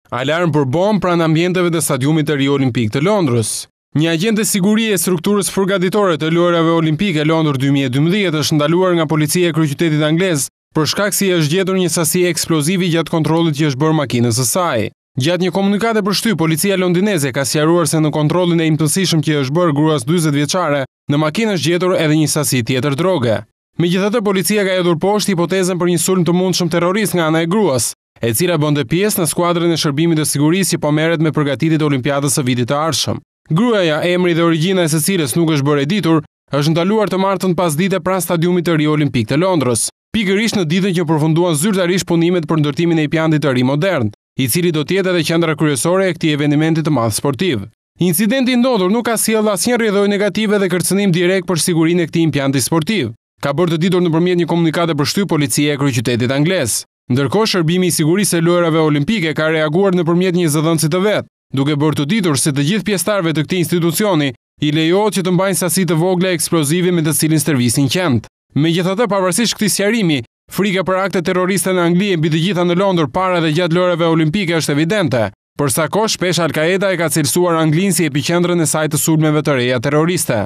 Alarm për bombë pranë ambienteve të stadiumit të Rio Olimpik të Londrës. Një agent e sigurie e strukturës përgatitore të lojrave olimpike Londër 2012 është ndaluar nga policia e kryeqytetit anglez për shkak se është gjetur një sasi eksplozivi gjatë kontrollit që është bërë makinës së saj. Gjatë një komunikate për shtyp, policia londineze ka sqaruar se në kontrollin e imtësishëm që është bërë gruas 40 vjeçare, në makinë është gjetur edhe një sasi tjetër droge. Megjithatë, policia ka hedhur poshtë hipotezën për një sulm të mundshëm terrorist nga ana e gruas, e cila bënte pjesë në skuadrën e shërbimit të sigurisë që po merret me përgatitjet e Olimpiadës së vitit të ardhshëm. Gruaja, emri dhe origjina e së cilës nuk është bërë e ditur, është ndaluar të martën pasdite pranë stadiumit të Rio Olimpik të Londrës, pikërisht në ditën që përfunduan zyrtarisht punimet për ndërtimin e një pjandi të ri modern, i cili do të jetë edhe qendra kryesore e këtij eventi të madh sportiv. Incidenti i ndodhur nuk ka sjellë asnjë rrjedhojë negative dhe kërcënim direkt për sigurinë e këtij impjanti sportiv, ka bërë të ditur nëpërmjet një komunikate për shtyp policia e kryeqytetit anglez. Ndërkohë, shërbimi i sigurisë së lojrave olimpike ka reaguar nëpërmjet një zëdhënësi të vet, duke bërë të ditur se të gjithë pjesëtarëve të këtij institucioni i lejohet që të mbajnë sasi të vogla eksplozive me të cilin stërvisin qend. Megjithatë, pavarësisht këtij sqarimi, frika për akte terroriste në Angli mbi të gjitha në Londër para dhe gjatë lojrave olimpike është evidente. Për sa kohë shpesh Al-Qaeda e ka cilësuar Anglinë si epiqendrën e saj të sulmeve të reja terroriste.